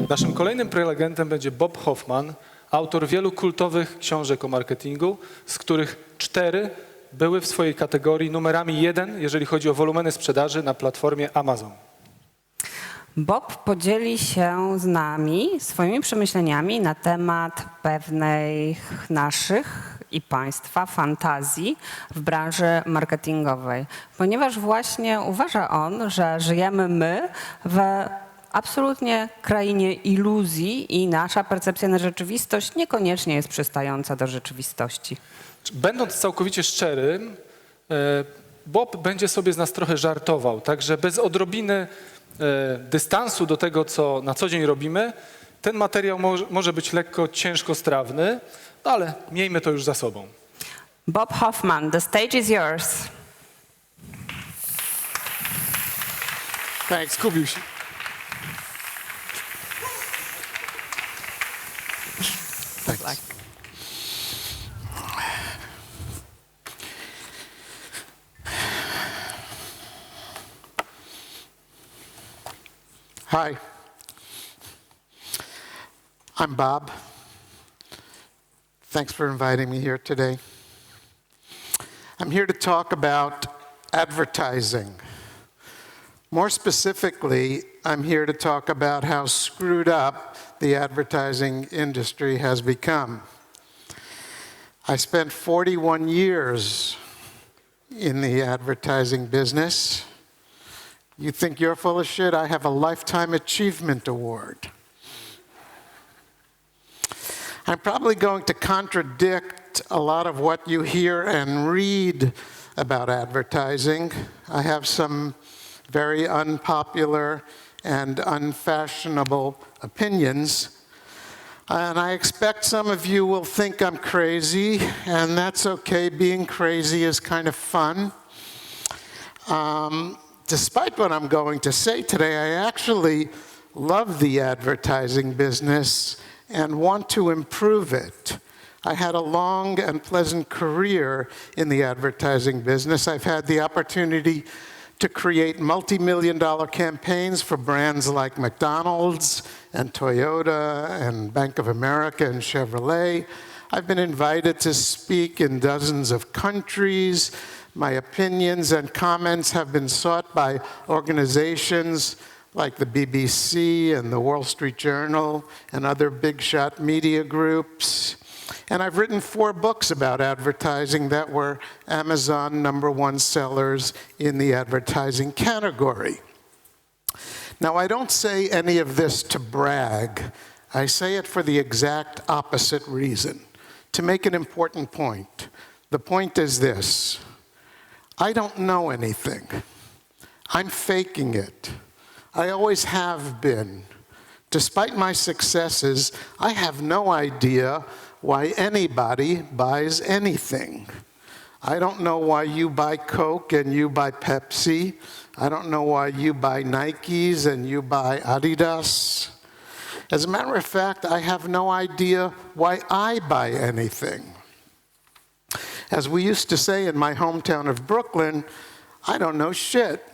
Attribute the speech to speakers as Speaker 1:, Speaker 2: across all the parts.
Speaker 1: Naszym kolejnym prelegentem będzie Bob Hoffman, autor wielu kultowych książek o marketingu, z których 4 były w swojej kategorii numerami 1, jeżeli chodzi o wolumeny sprzedaży na platformie Amazon.
Speaker 2: Bob podzieli się z nami swoimi przemyśleniami na temat pewnych naszych i Państwa fantazji w branży marketingowej, ponieważ właśnie uważa on, że żyjemy my w absolutnie krainie iluzji i nasza percepcja na rzeczywistość niekoniecznie jest przystająca do rzeczywistości.
Speaker 1: Będąc całkowicie szczerym, Bob będzie sobie z nas trochę żartował, także bez odrobiny dystansu do tego, co na co dzień robimy, ten materiał może być lekko ciężkostrawny, no ale miejmy to już za sobą.
Speaker 2: Bob Hoffman, the stage is yours.
Speaker 1: Tak, skupił się.
Speaker 3: Thanks. Hi, I'm Bob. Thanks for inviting me here today. I'm here to talk about advertising. More specifically, I'm here to talk about how screwed up the advertising industry has become. I spent 41 years in the advertising business. You think you're full of shit? I have a Lifetime Achievement Award. I'm probably going to contradict a lot of what you hear and read about advertising. I have some very unpopular and unfashionable opinions. And I expect some of you will think I'm crazy, and that's okay. Being crazy is kind of fun. Despite what I'm going to say today, I actually love the advertising business and want to improve it. I had a long and pleasant career in the advertising business. I've had the opportunity to create multi-million-dollar campaigns for brands like McDonald's and Toyota and Bank of America and Chevrolet. I've been invited to speak in dozens of countries. My opinions and comments have been sought by organizations like the BBC and the Wall Street Journal and other big-shot media groups. And I've written 4 books about advertising that were Amazon #1 sellers in the advertising category. Now, I don't say any of this to brag. I say it for the exact opposite reason, to make an important point. The point is this: I don't know anything. I'm faking it. I always have been. Despite my successes, I have no idea why anybody buys anything. I don't know why you buy Coke and you buy Pepsi. I don't know why you buy Nikes and you buy Adidas. As a matter of fact, I have no idea why I buy anything. As we used to say in my hometown of Brooklyn, I don't know shit.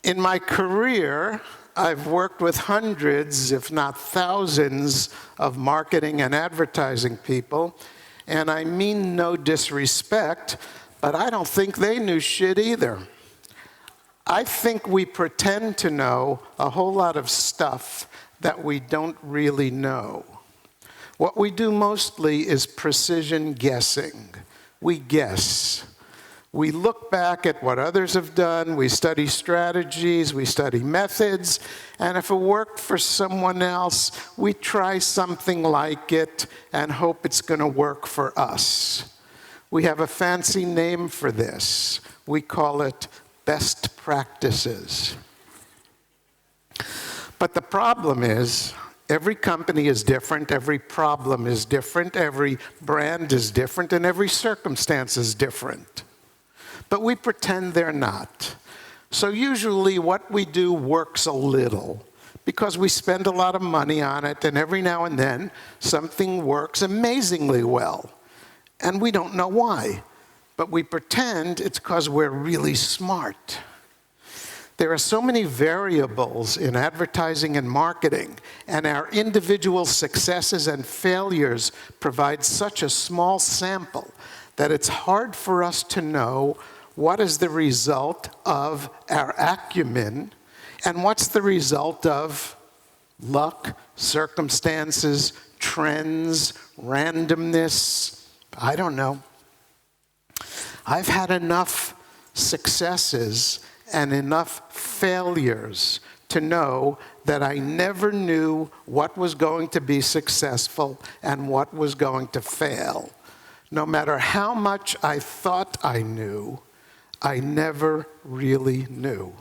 Speaker 3: In my career, I've worked with hundreds, if not thousands, of marketing and advertising people, and I mean no disrespect, but I don't think they knew shit either. I think we pretend to know a whole lot of stuff that we don't really know. What we do mostly is precision guessing. We guess. We look back at what others have done, we study strategies, we study methods, and if it worked for someone else, we try something like it and hope it's going to work for us. We have a fancy name for this. We call it best practices. But the problem is, every company is different, every problem is different, every brand is different, and every circumstance is different. But we pretend they're not. So usually what we do works a little because we spend a lot of money on it, and every now and then something works amazingly well. And we don't know why, but we pretend it's because we're really smart. There are so many variables in advertising and marketing, and our individual successes and failures provide such a small sample that it's hard for us to know what is the result of our acumen and what's the result of luck, circumstances, trends, randomness. I don't know. I've had enough successes and enough failures to know that I never knew what was going to be successful and what was going to fail. No matter how much I thought I knew, I never really knew.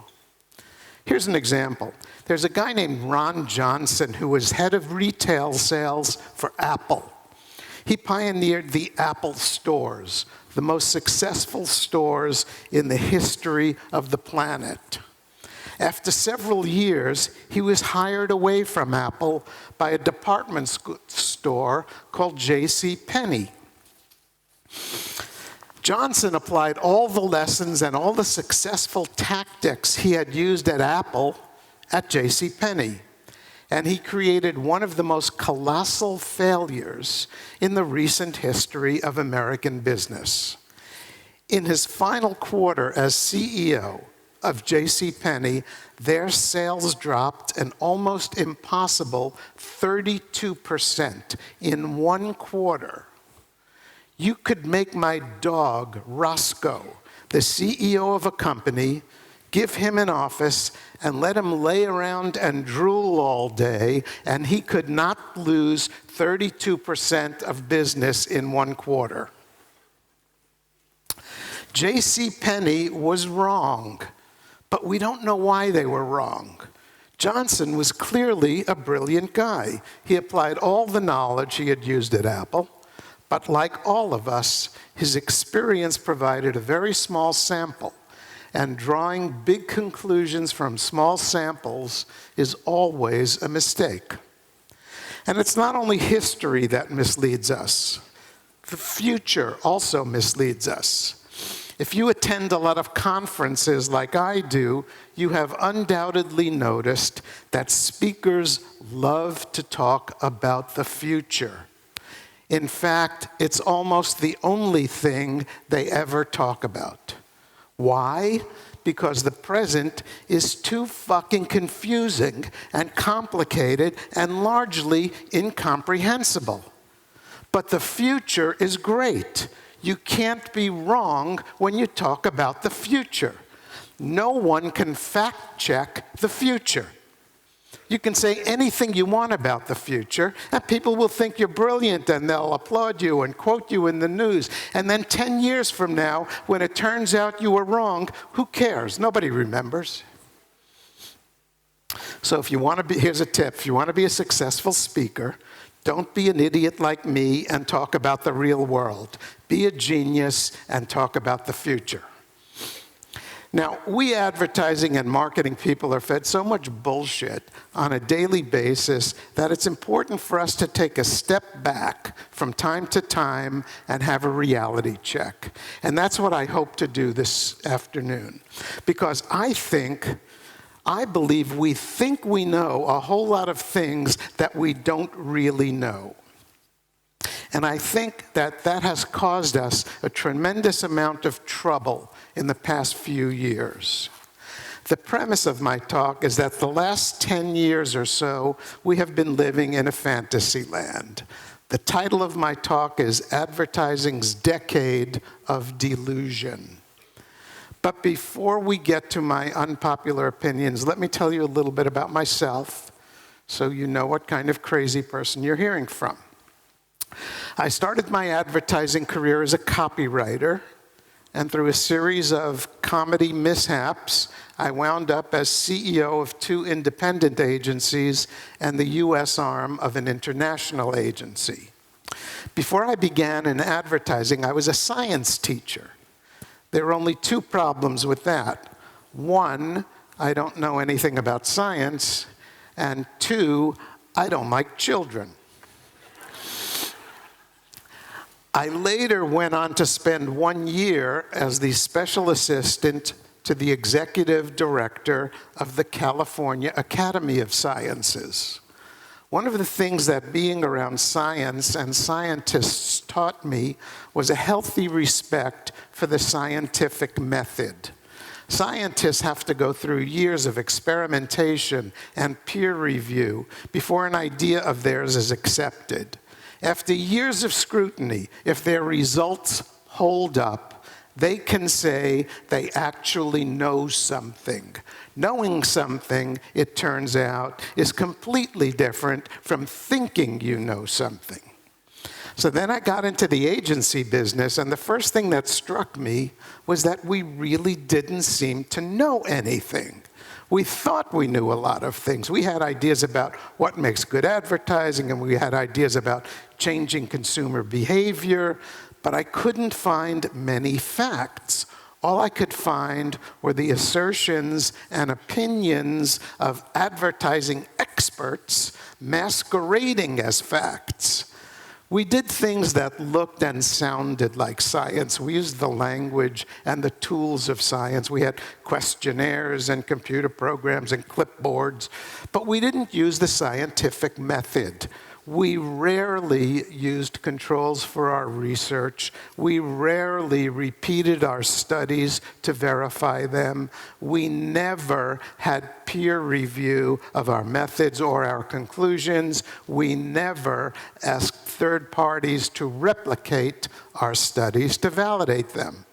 Speaker 3: Here's an example. There's a guy named Ron Johnson who was head of retail sales for Apple. He pioneered the Apple stores, the most successful stores in the history of the planet. After several years, he was hired away from Apple by a department store called J.C. Penney. Johnson applied all the lessons and all the successful tactics he had used at Apple at J.C. Penney. And he created one of the most colossal failures in the recent history of American business. In his final quarter as CEO of J.C. Penney, their sales dropped an almost impossible 32% in one quarter. You could make my dog, Roscoe, the CEO of a company, give him an office and let him lay around and drool all day, and he could not lose 32% of business in one quarter. J.C. Penney was wrong, but we don't know why they were wrong. Johnson was clearly a brilliant guy. He applied all the knowledge he had used at Apple, but like all of us, his experience provided a very small sample, and drawing big conclusions from small samples is always a mistake. And it's not only history that misleads us. The future also misleads us. If you attend a lot of conferences like I do, you have undoubtedly noticed that speakers love to talk about the future. In fact, it's almost the only thing they ever talk about. Why? Because the present is too fucking confusing and complicated and largely incomprehensible. But the future is great. You can't be wrong when you talk about the future. No one can fact check the future. You can say anything you want about the future, and people will think you're brilliant, and they'll applaud you and quote you in the news. And then 10 years from now, when it turns out you were wrong, who cares? Nobody remembers. So if you want to be, here's a tip. If you want to be a successful speaker, don't be an idiot like me and talk about the real world. Be a genius and talk about the future. Now, we advertising and marketing people are fed so much bullshit on a daily basis that it's important for us to take a step back from time to time and have a reality check. And that's what I hope to do this afternoon. Because I believe we think we know a whole lot of things that we don't really know. And I think that that has caused us a tremendous amount of trouble in the past few years. The premise of my talk is that the last 10 years or so, we have been living in a fantasy land. The title of my talk is Advertising's Decade of Delusion. But before we get to my unpopular opinions, let me tell you a little bit about myself so you know what kind of crazy person you're hearing from. I started my advertising career as a copywriter, and through a series of comedy mishaps, I wound up as CEO of 2 independent agencies and the US arm of an international agency. Before I began in advertising, I was a science teacher. There were only 2 problems with that. 1, I don't know anything about science, and 2, I don't like children. I later went on to spend 1 year as the special assistant to the executive director of the California Academy of Sciences. One of the things that being around science and scientists taught me was a healthy respect for the scientific method. Scientists have to go through years of experimentation and peer review before an idea of theirs is accepted. After years of scrutiny, if their results hold up, they can say they actually know something. Knowing something, it turns out, is completely different from thinking you know something. So then I got into the agency business, and the first thing that struck me was that we really didn't seem to know anything. We thought we knew a lot of things. We had ideas about what makes good advertising, and we had ideas about changing consumer behavior, but I couldn't find many facts. All I could find were the assertions and opinions of advertising experts masquerading as facts. We did things that looked and sounded like science. We used the language and the tools of science. We had questionnaires and computer programs and clipboards, but we didn't use the scientific method. We rarely used controls for our research. We rarely repeated our studies to verify them. We never had peer review of our methods or our conclusions. We never asked third parties to replicate our studies to validate them.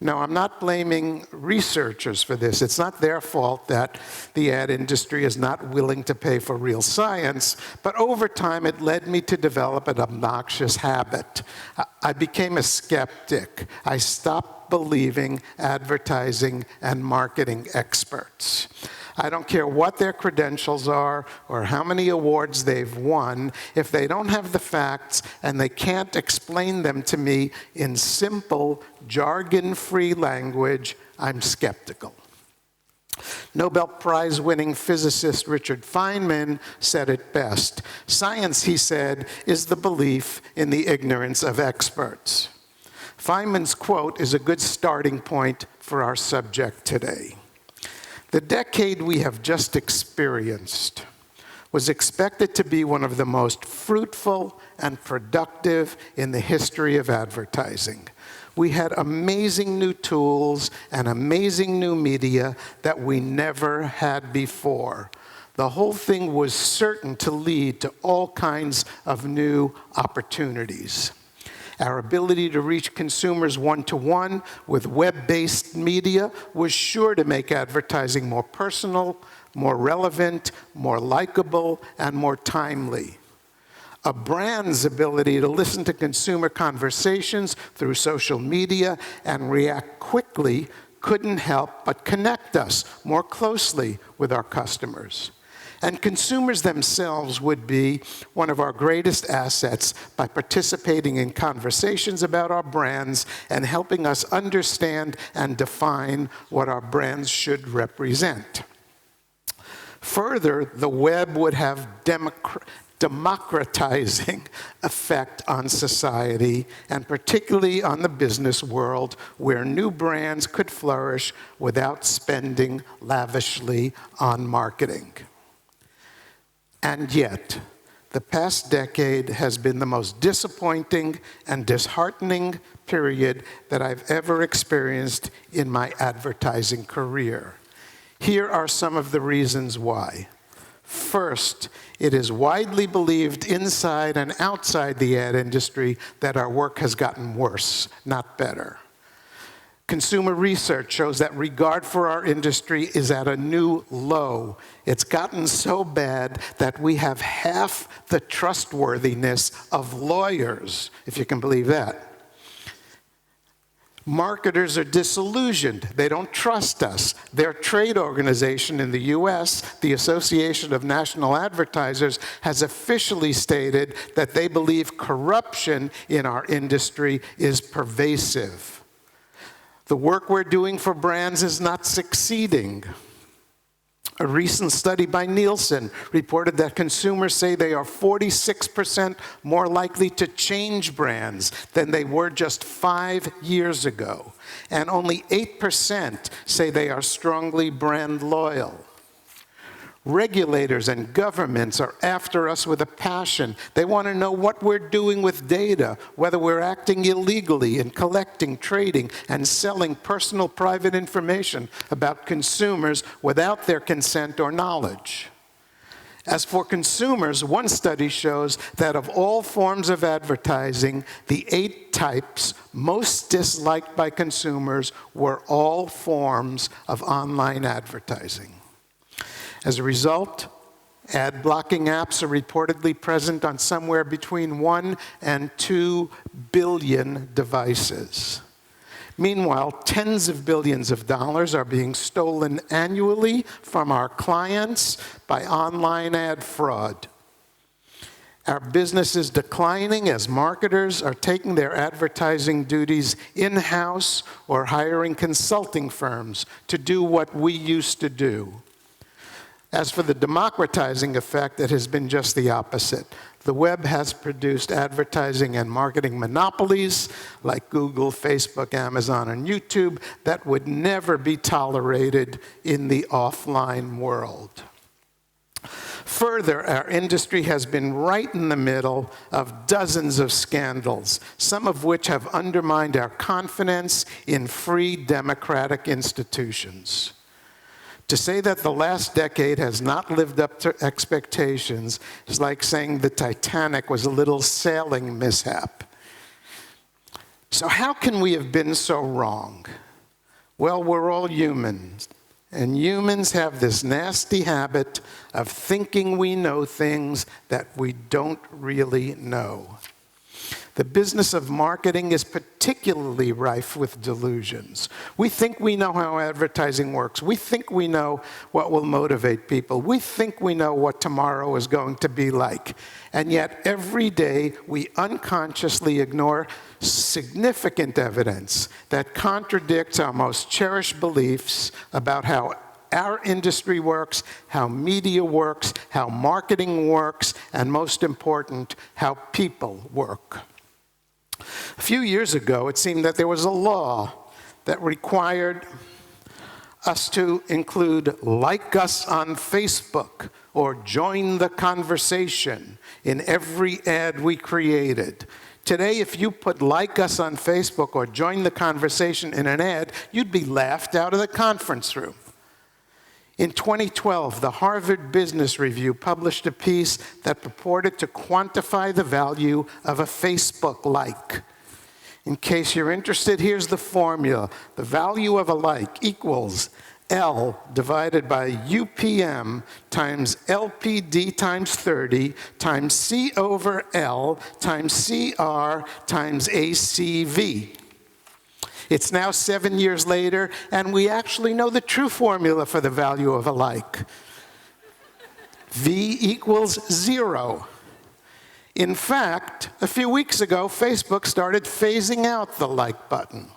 Speaker 3: Now, I'm not blaming researchers for this. It's not their fault that the ad industry is not willing to pay for real science, but over time it led me to develop an obnoxious habit. I became a skeptic. I stopped believing advertising and marketing experts. I don't care what their credentials are or how many awards they've won. If they don't have the facts and they can't explain them to me in simple, jargon-free language, I'm skeptical. Nobel Prize-winning physicist Richard Feynman said it best. Science, he said, is the belief in the ignorance of experts. Feynman's quote is a good starting point for our subject today. The decade we have just experienced was expected to be one of the most fruitful and productive in the history of advertising. We had amazing new tools and amazing new media that we never had before. The whole thing was certain to lead to all kinds of new opportunities. Our ability to reach consumers one-to-one with web-based media was sure to make advertising more personal, more relevant, more likable, and more timely. A brand's ability to listen to consumer conversations through social media and react quickly couldn't help but connect us more closely with our customers. And consumers themselves would be one of our greatest assets by participating in conversations about our brands and helping us understand and define what our brands should represent. Further, the web would have democratizing effect on society, and particularly on the business world, where new brands could flourish without spending lavishly on marketing. And yet, the past decade has been the most disappointing and disheartening period that I've ever experienced in my advertising career. Here are some of the reasons why. First, it is widely believed inside and outside the ad industry that our work has gotten worse, not better. Consumer research shows that regard for our industry is at a new low. It's gotten so bad that we have half the trustworthiness of lawyers, if you can believe that. Marketers are disillusioned. They don't trust us. Their trade organization in the US, the Association of National Advertisers, has officially stated that they believe corruption in our industry is pervasive. The work we're doing for brands is not succeeding. A recent study by Nielsen reported that consumers say they are 46% more likely to change brands than they were just 5 years ago. and only 8% say they are strongly brand loyal. Regulators and governments are after us with a passion. They want to know what we're doing with data, whether we're acting illegally in collecting, trading, and selling personal private information about consumers without their consent or knowledge. As for consumers, one study shows that of all forms of advertising, the 8 types most disliked by consumers were all forms of online advertising. As a result, ad blocking apps are reportedly present on somewhere between 1 and 2 billion devices. Meanwhile, tens of billions of dollars are being stolen annually from our clients by online ad fraud. Our business is declining as marketers are taking their advertising duties in-house or hiring consulting firms to do what we used to do. As for the democratizing effect, it has been just the opposite. The web has produced advertising and marketing monopolies like Google, Facebook, Amazon, and YouTube that would never be tolerated in the offline world. Further, our industry has been right in the middle of dozens of scandals, some of which have undermined our confidence in free democratic institutions. To say that the last decade has not lived up to expectations is like saying the Titanic was a little sailing mishap. So how can we have been so wrong? Well, we're all humans, and humans have this nasty habit of thinking we know things that we don't really know. The business of marketing is particularly rife with delusions. We think we know how advertising works. We think we know what will motivate people. We think we know what tomorrow is going to be like. And yet every day we unconsciously ignore significant evidence that contradicts our most cherished beliefs about how our industry works, how media works, how marketing works, and most important, how people work. A few years ago, it seemed that there was a law that required us to include "like us on Facebook" or "join the conversation" in every ad we created. Today, if you put "like us on Facebook" or "join the conversation" in an ad, you'd be laughed out of the conference room. In 2012, the Harvard Business Review published a piece that purported to quantify the value of a Facebook like. In case you're interested, here's the formula. The value of a like equals L divided by UPM times LPD times 30 times C over L times CR times ACV. It's now 7 years later, and we actually know the true formula for the value of a like. V equals 0. In fact, a few weeks ago, Facebook started phasing out the like button.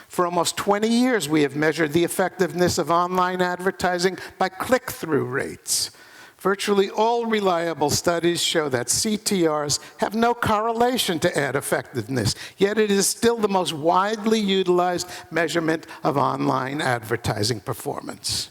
Speaker 3: For almost 20 years, we have measured the effectiveness of online advertising by click-through rates. Virtually all reliable studies show that CTRs have no correlation to ad effectiveness, yet it is still the most widely utilized measurement of online advertising performance.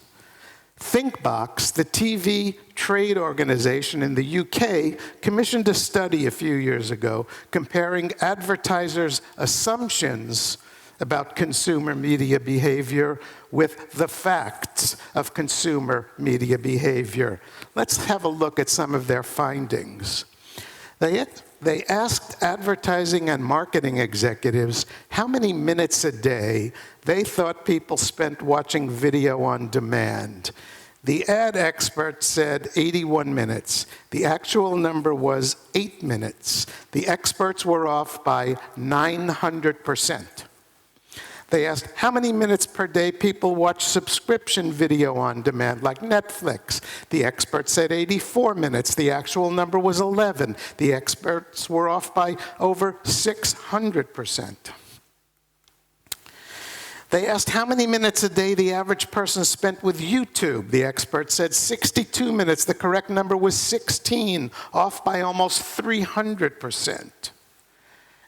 Speaker 3: ThinkBox, the TV trade organization in the UK, commissioned a study a few years ago comparing advertisers' assumptions about consumer media behavior with the facts of consumer media behavior. Let's have a look at some of their findings. They asked advertising and marketing executives how many minutes a day they thought people spent watching video on demand. The ad expert said 81 minutes. The actual number was 8 minutes. The experts were off by 900%. They asked how many minutes per day people watch subscription video on demand, like Netflix. The expert said 84 minutes. The actual number was 11. The experts were off by over 600%. They asked how many minutes a day the average person spent with YouTube. The expert said 62 minutes. The correct number was 16, off by almost 300%.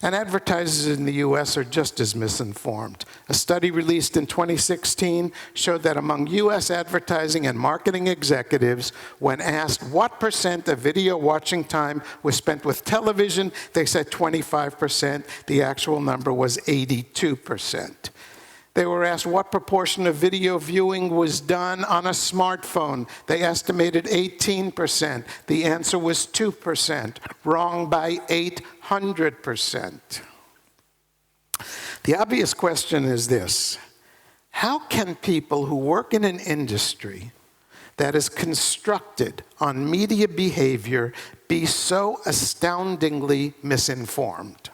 Speaker 3: And advertisers in the US are just as misinformed. A study released in 2016 showed that among US advertising and marketing executives, when asked what % of video watching time was spent with television, they said 25%. The actual number was 82%. They were asked what proportion of video viewing was done on a smartphone. They estimated 18%. The answer was 2%, wrong by 800%. The obvious question is this: how can people who work in an industry that is constructed on media behavior be so astoundingly misinformed?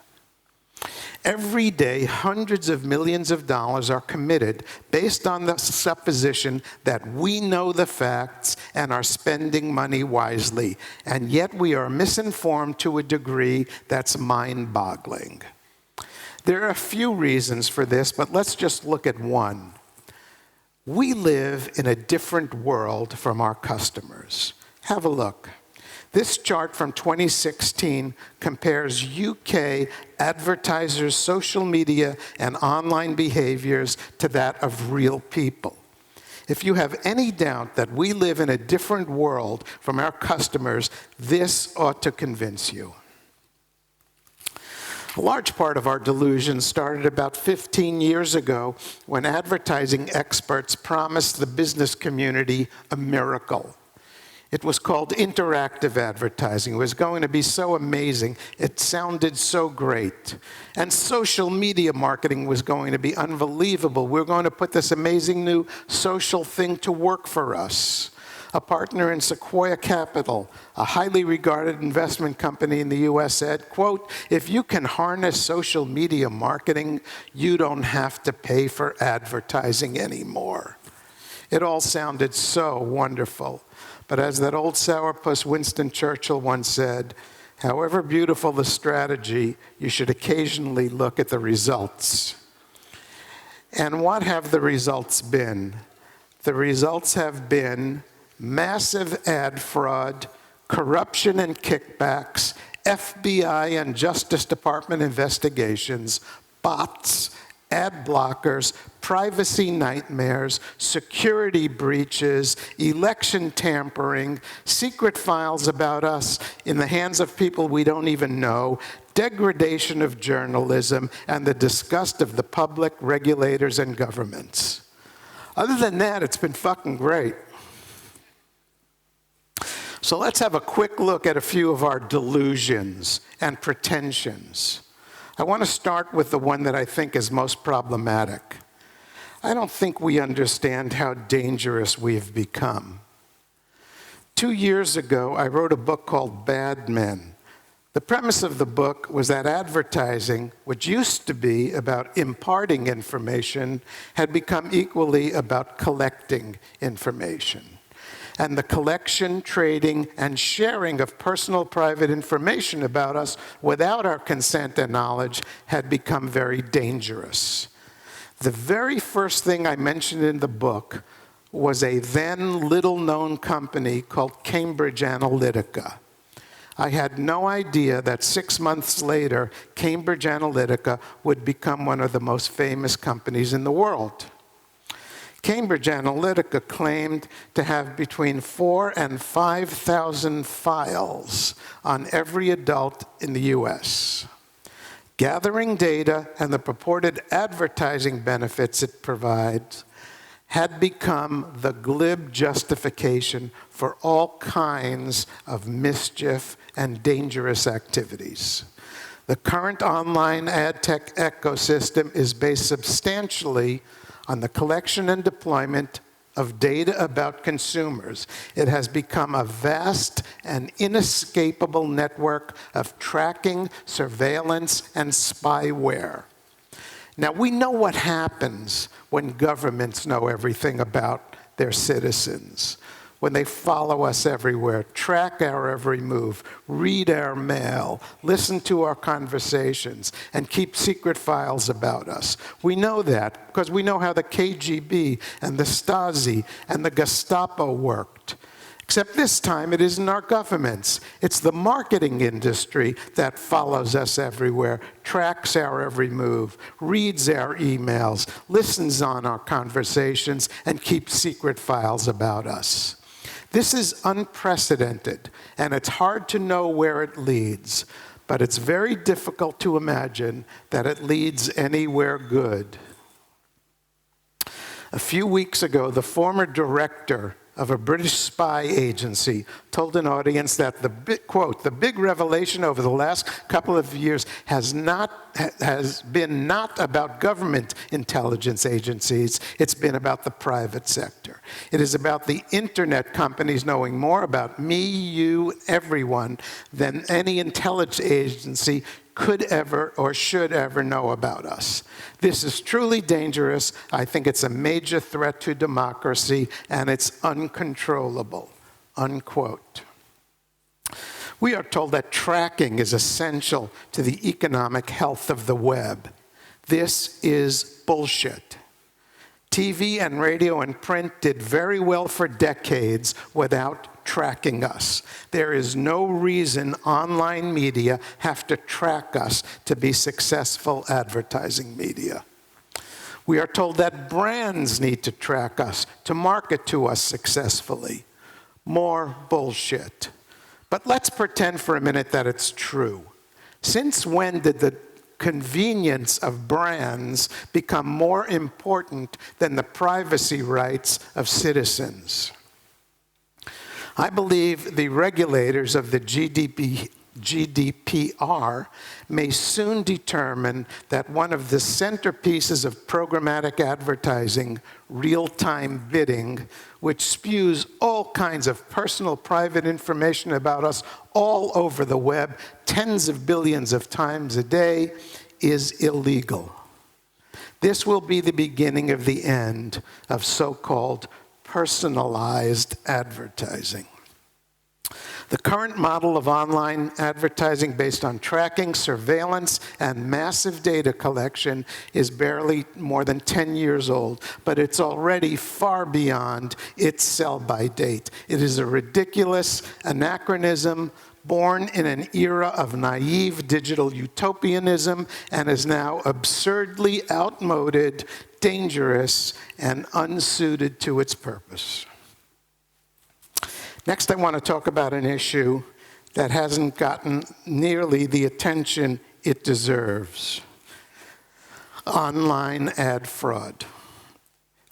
Speaker 3: Every day, hundreds of millions of dollars are committed based on the supposition that we know the facts and are spending money wisely, and yet we are misinformed to a degree that's mind-boggling. There are a few reasons for this, but let's just look at one. We live in a different world from our customers. Have a look. This chart from 2016 compares UK advertisers' social media and online behaviors to that of real people. If you have any doubt that we live in a different world from our customers, this ought to convince you. A large part of our delusion started about 15 years ago when advertising experts promised the business community a miracle. It was called interactive advertising. It was going to be so amazing. It sounded so great. And social media marketing was going to be unbelievable. We were going to put this amazing new social thing to work for us. A partner in Sequoia Capital, a highly regarded investment company in the US, said, quote, "If you can harness social media marketing, you don't have to pay for advertising anymore." It all sounded so wonderful. But as that old sourpuss Winston Churchill once said, however beautiful the strategy, you should occasionally look at the results. And what have the results been? The results have been massive ad fraud, corruption and kickbacks, FBI and Justice Department investigations, bots, ad blockers, privacy nightmares, security breaches, election tampering, secret files about us in the hands of people we don't even know, degradation of journalism, and the disgust of the public, regulators, and governments. Other than that, it's been fucking great. So let's have a quick look at a few of our delusions and pretensions. I want to start with the one that I think is most problematic. I don't think we understand how dangerous we've become. 2 years ago, I wrote a book called Bad Men. The premise of the book was that advertising, which used to be about imparting information, had become equally about collecting information. And the collection, trading, and sharing of personal private information about us without our consent and knowledge had become very dangerous. The very first thing I mentioned in the book was a then little-known company called Cambridge Analytica. I had no idea that 6 months later, Cambridge Analytica would become one of the most famous companies in the world. Cambridge Analytica claimed to have between 4,000 and 5,000 files on every adult in the US. Gathering data and the purported advertising benefits it provides had become the glib justification for all kinds of mischief and dangerous activities. The current online ad tech ecosystem is based substantially on the collection and deployment of data about consumers. It has become a vast and inescapable network of tracking, surveillance, and spyware. Now, we know what happens when governments know everything about their citizens, when they follow us everywhere, track our every move, read our mail, listen to our conversations, and keep secret files about us. We know that because we know how the KGB and the Stasi and the Gestapo worked. Except this time, it isn't our governments. It's the marketing industry that follows us everywhere, tracks our every move, reads our emails, listens on our conversations, and keeps secret files about us. This is unprecedented, and it's hard to know where it leads, but it's very difficult to imagine that it leads anywhere good. A few weeks ago, the former director of a British spy agency told an audience that quote, the big revelation over the last couple of years has been not about government intelligence agencies, it's been about the private sector. It is about the internet companies knowing more about me, you, everyone than any intelligence agency could ever or should ever know about us. This is truly dangerous. I think it's a major threat to democracy, and it's uncontrollable, unquote. We are told that tracking is essential to the economic health of the web. This is bullshit. TV and radio and print did very well for decades without tracking us. There is no reason online media have to track us to be successful advertising media. We are told that brands need to track us to market to us successfully. More bullshit. But let's pretend for a minute that it's true. Since when did the convenience of brands become more important than the privacy rights of citizens? I believe the regulators of the GDPR may soon determine that one of the centerpieces of programmatic advertising, real-time bidding, which spews all kinds of personal private information about us all over the web, tens of billions of times a day, is illegal. This will be the beginning of the end of so-called personalized advertising. The current model of online advertising based on tracking, surveillance, and massive data collection is barely more than 10 years old, but it's already far beyond its sell-by date. It is a ridiculous anachronism born in an era of naive digital utopianism and is now absurdly outmoded, dangerous, and unsuited to its purpose. Next, I want to talk about an issue that hasn't gotten nearly the attention it deserves: online ad fraud.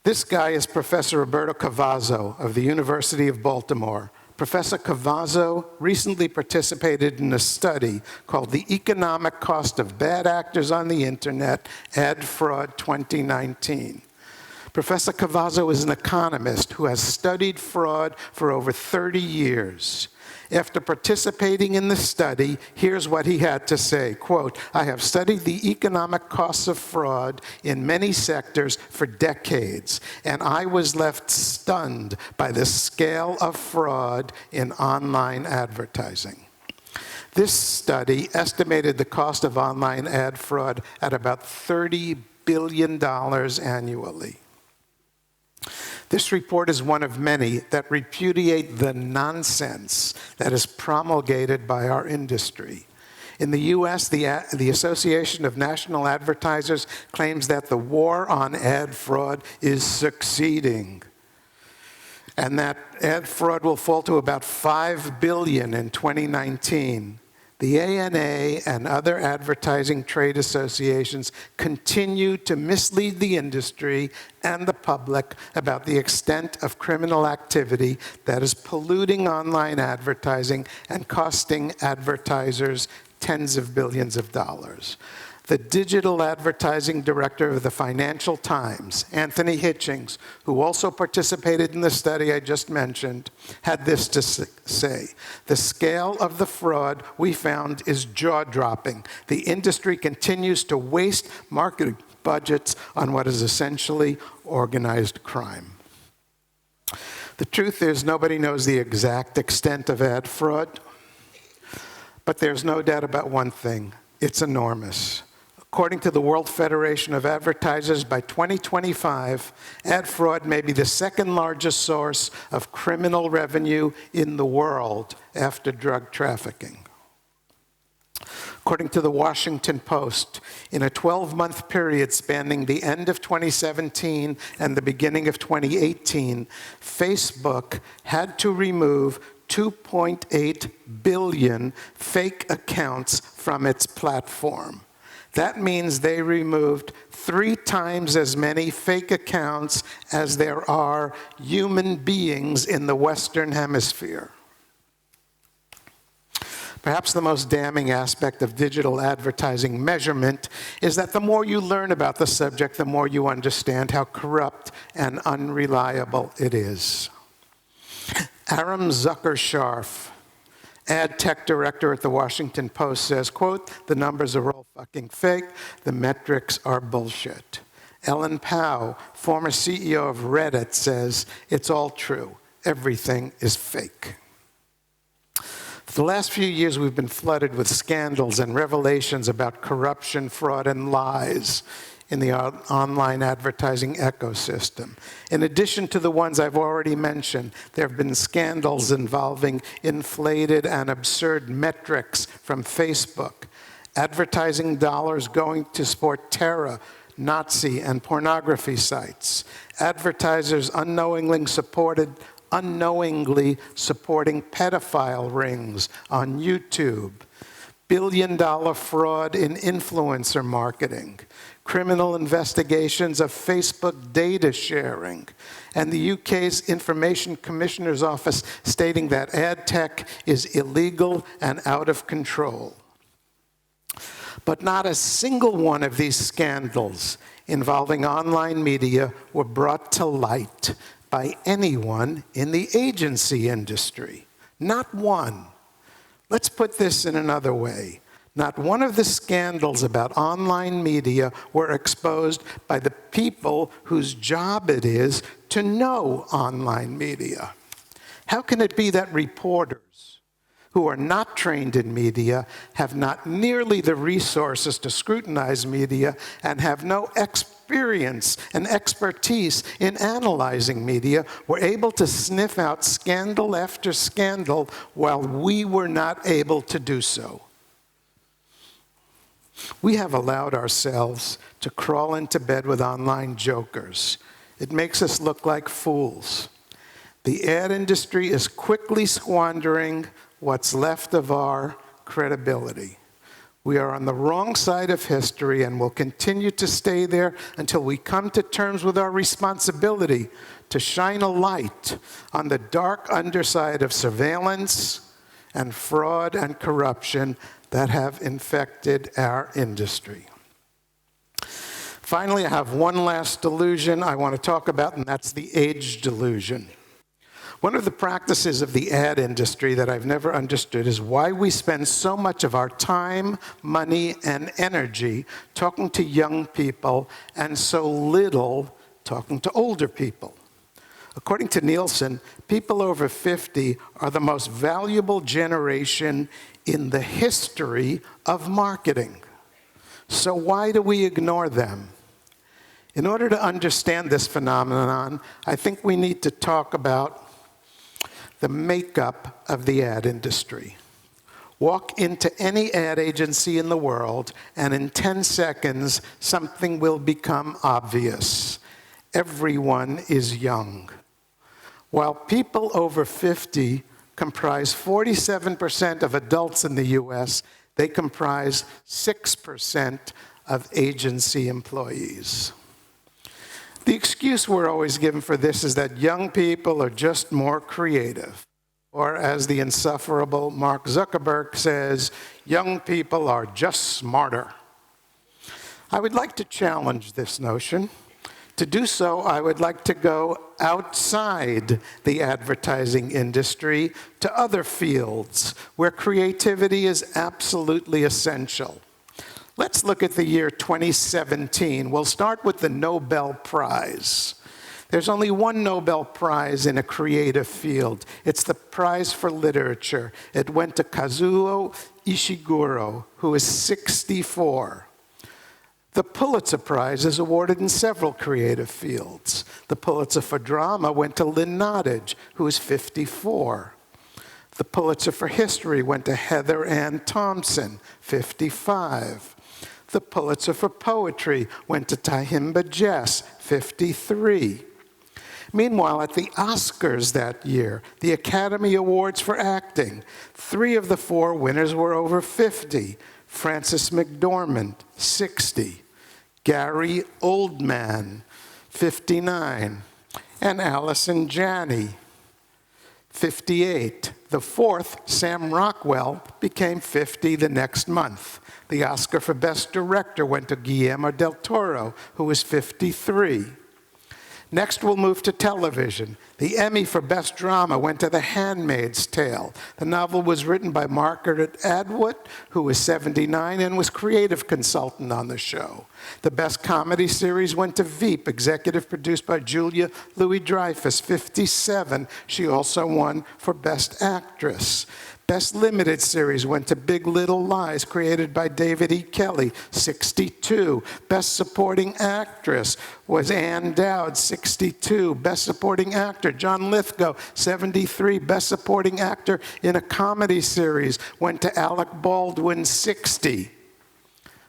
Speaker 3: This guy is Professor Roberto Cavazzo of the University of Baltimore. Professor Cavazzo recently participated in a study called The Economic Cost of Bad Actors on the Internet, Ad Fraud 2019. Professor Cavazzo is an economist who has studied fraud for over 30 years. After participating in the study, here's what he had to say, quote, "I have studied the economic costs of fraud in many sectors for decades, and I was left stunned by the scale of fraud in online advertising." This study estimated the cost of online ad fraud at about $30 billion annually. This report is one of many that repudiate the nonsense that is promulgated by our industry. In the US, the Association of National Advertisers claims that the war on ad fraud is succeeding, and that ad fraud will fall to about $5 billion in 2019. The ANA and other advertising trade associations continue to mislead the industry and the public about the extent of criminal activity that is polluting online advertising and costing advertisers tens of billions of dollars. The digital advertising director of the Financial Times, Anthony Hitchings, who also participated in the study I just mentioned, had this to say: "The scale of the fraud we found is jaw-dropping. The industry continues to waste marketing budgets on what is essentially organized crime." The truth is, nobody knows the exact extent of ad fraud, but there's no doubt about one thing: it's enormous. According to the World Federation of Advertisers, by 2025, ad fraud may be the second largest source of criminal revenue in the world after drug trafficking. According to the Washington Post, in a 12-month period spanning the end of 2017 and the beginning of 2018, Facebook had to remove 2.8 billion fake accounts from its platform. That means they removed 3 times as many fake accounts as there are human beings in the Western Hemisphere. Perhaps the most damning aspect of digital advertising measurement is that the more you learn about the subject, the more you understand how corrupt and unreliable it is. Aram Zuckersharf, ad tech director at the Washington Post, says, quote, "The numbers are all fucking fake. The metrics are bullshit." Ellen Pao, former CEO of Reddit, says, "It's all true. Everything is fake." For the last few years, we've been flooded with scandals and revelations about corruption, fraud, and lies in the online advertising ecosystem. In addition to the ones I've already mentioned, there have been scandals involving inflated and absurd metrics from Facebook, advertising dollars going to support terror, Nazi, and pornography sites, advertisers unknowingly supporting pedophile rings on YouTube, billion-dollar fraud in influencer marketing, criminal investigations of Facebook data sharing, and the UK's Information Commissioner's Office stating that ad tech is illegal and out of control. But not a single one of these scandals involving online media were brought to light by anyone in the agency industry. Not one. Let's put this in another way. Not one of the scandals about online media were exposed by the people whose job it is to know online media. How can it be that reporters who are not trained in media have not nearly the resources to scrutinize media and have no experience and expertise in analyzing media were able to sniff out scandal after scandal while we were not able to do so? We have allowed ourselves to crawl into bed with online jokers. It makes us look like fools. The ad industry is quickly squandering what's left of our credibility. We are on the wrong side of history and will continue to stay there until we come to terms with our responsibility to shine a light on the dark underside of surveillance and fraud and corruption that have infected our industry. Finally, I have one last delusion I want to talk about, and that's the age delusion. One of the practices of the ad industry that I've never understood is why we spend so much of our time, money, and energy talking to young people and so little talking to older people. According to Nielsen, people over 50 are the most valuable generation in the history of marketing. So why do we ignore them? In order to understand this phenomenon, I think we need to talk about the makeup of the ad industry. Walk into any ad agency in the world, and in 10 seconds, something will become obvious. Everyone is young. While people over 50 comprise 47% of adults in the US, they comprise 6% of agency employees. The excuse we're always given for this is that young people are just more creative. Or as the insufferable Mark Zuckerberg says, young people are just smarter. I would like to challenge this notion. To do so, I would like to go outside the advertising industry to other fields where creativity is absolutely essential. Let's look at the year 2017. We'll start with the Nobel Prize. There's only one Nobel Prize in a creative field. It's the Prize for Literature. It went to Kazuo Ishiguro, who is 64. The Pulitzer Prize is awarded in several creative fields. The Pulitzer for Drama went to Lynn Nottage, who is 54. The Pulitzer for History went to Heather Ann Thompson, 55. The Pulitzer for Poetry went to Tahimba Jess, 53. Meanwhile, at the Oscars that year, the Academy Awards for Acting, 3 of the 4 winners were over 50. Frances McDormand, 60. Gary Oldman, 59. And Allison Janney, 58. The 4th, Sam Rockwell, became 50 the next month. The Oscar for Best Director went to Guillermo del Toro, who was 53. Next, we'll move to television. The Emmy for Best Drama went to The Handmaid's Tale. The novel was written by Margaret Atwood, who was 79 and was creative consultant on the show. The Best Comedy Series went to Veep, executive produced by Julia Louis-Dreyfus, 57. She also won for Best Actress. Best Limited Series went to Big Little Lies, created by David E. Kelly, 62. Best Supporting Actress was Ann Dowd, 62. Best Supporting Actor, John Lithgow, 73. Best Supporting Actor in a Comedy Series went to Alec Baldwin, 60.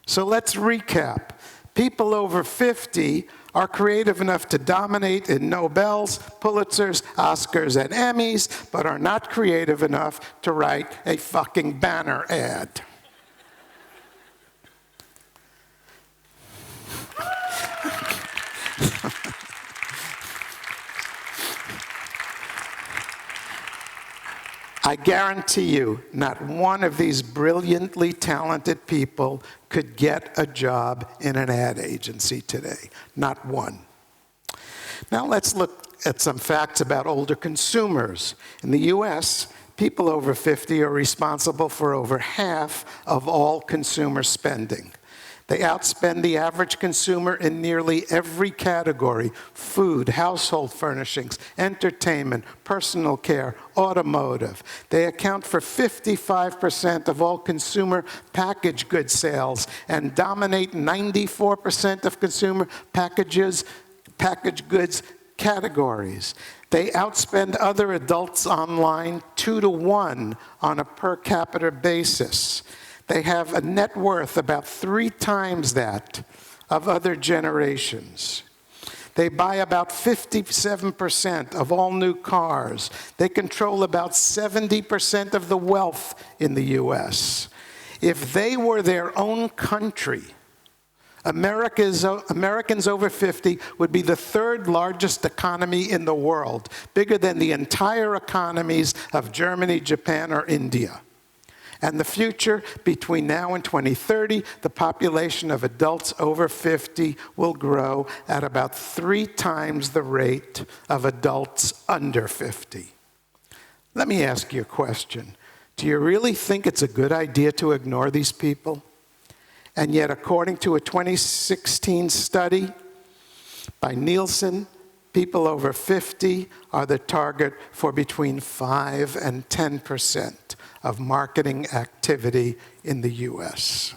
Speaker 3: So let's recap. People over 50 are creative enough to dominate in Nobels, Pulitzers, Oscars, and Emmys, but are not creative enough to write a fucking banner ad. I guarantee you, not one of these brilliantly talented people could get a job in an ad agency today. Not one. Now let's look at some facts about older consumers. In the US, people over 50 are responsible for over half of all consumer spending. They outspend the average consumer in nearly every category: food, household furnishings, entertainment, personal care, automotive. They account for 55% of all consumer packaged goods sales and dominate 94% of consumer packaged goods categories. They outspend other adults online 2 to 1 on a per capita basis. They have a net worth about 3 times that of other generations. They buy about 57% of all new cars. They control about 70% of the wealth in the US. If they were their own country, Americans over 50 would be the 3rd largest economy in the world, bigger than the entire economies of Germany, Japan, or India. And the future, between now and 2030, the population of adults over 50 will grow at about 3 times the rate of adults under 50. Let me ask you a question. Do you really think it's a good idea to ignore these people? And yet, according to a 2016 study by Nielsen, people over 50 are the target for between 5 and 10% of marketing activity in the US.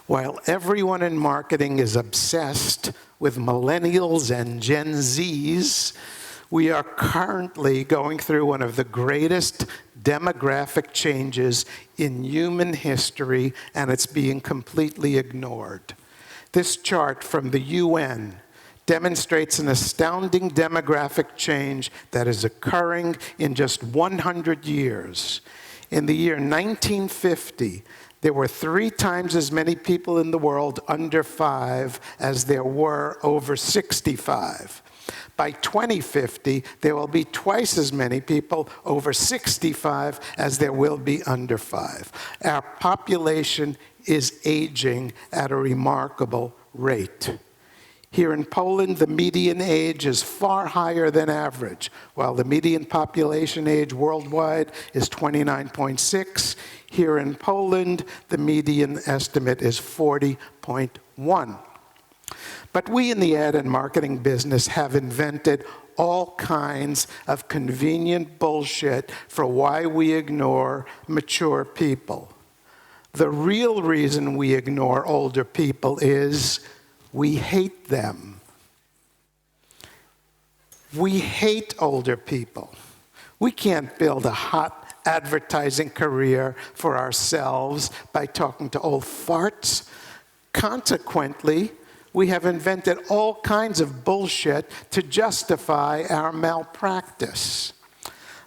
Speaker 3: While everyone in marketing is obsessed with millennials and Gen Zs, we are currently going through one of the greatest demographic changes in human history, and it's being completely ignored. This chart from the UN demonstrates an astounding demographic change that is occurring in just 100 years. In the year 1950, there were 3 times as many people in the world under 5 as there were over 65. By 2050, there will be twice as many people over 65 as there will be under 5. Our population is aging at a remarkable rate. Here in Poland, the median age is far higher than average. While the median population age worldwide is 29.6, here in Poland, the median estimate is 40.1. But we in the ad and marketing business have invented all kinds of convenient bullshit for why we ignore mature people. The real reason we ignore older people is we hate them. We hate older people. We can't build a hot advertising career for ourselves by talking to old farts. Consequently, we have invented all kinds of bullshit to justify our malpractice.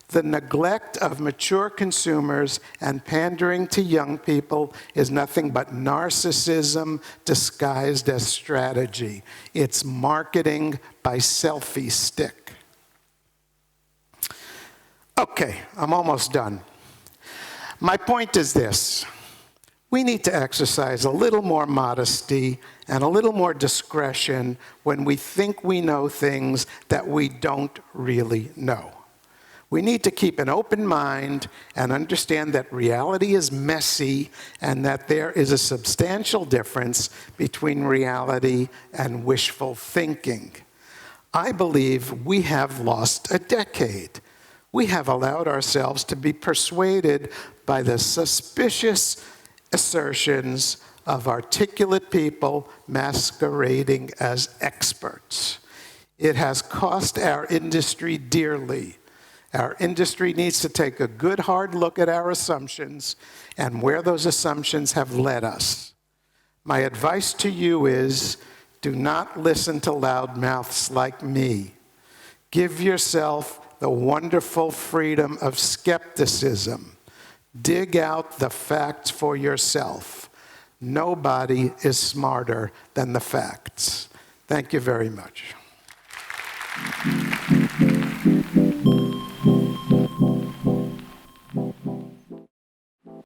Speaker 3: The neglect of mature consumers and pandering to young people is nothing but narcissism disguised as strategy. It's marketing by selfie stick. Okay, I'm almost done. My point is this. We need to exercise a little more modesty and a little more discretion when we think we know things that we don't really know. We need to keep an open mind and understand that reality is messy and that there is a substantial difference between reality and wishful thinking. I believe we have lost a decade. We have allowed ourselves to be persuaded by the suspicious assertions of articulate people masquerading as experts. It has cost our industry dearly. Our industry needs to take a good hard look at our assumptions and where those assumptions have led us. My advice to you is, do not listen to loudmouths like me. Give yourself the wonderful freedom of skepticism. Dig out the facts for yourself. Nobody is smarter than the facts. Thank you very much.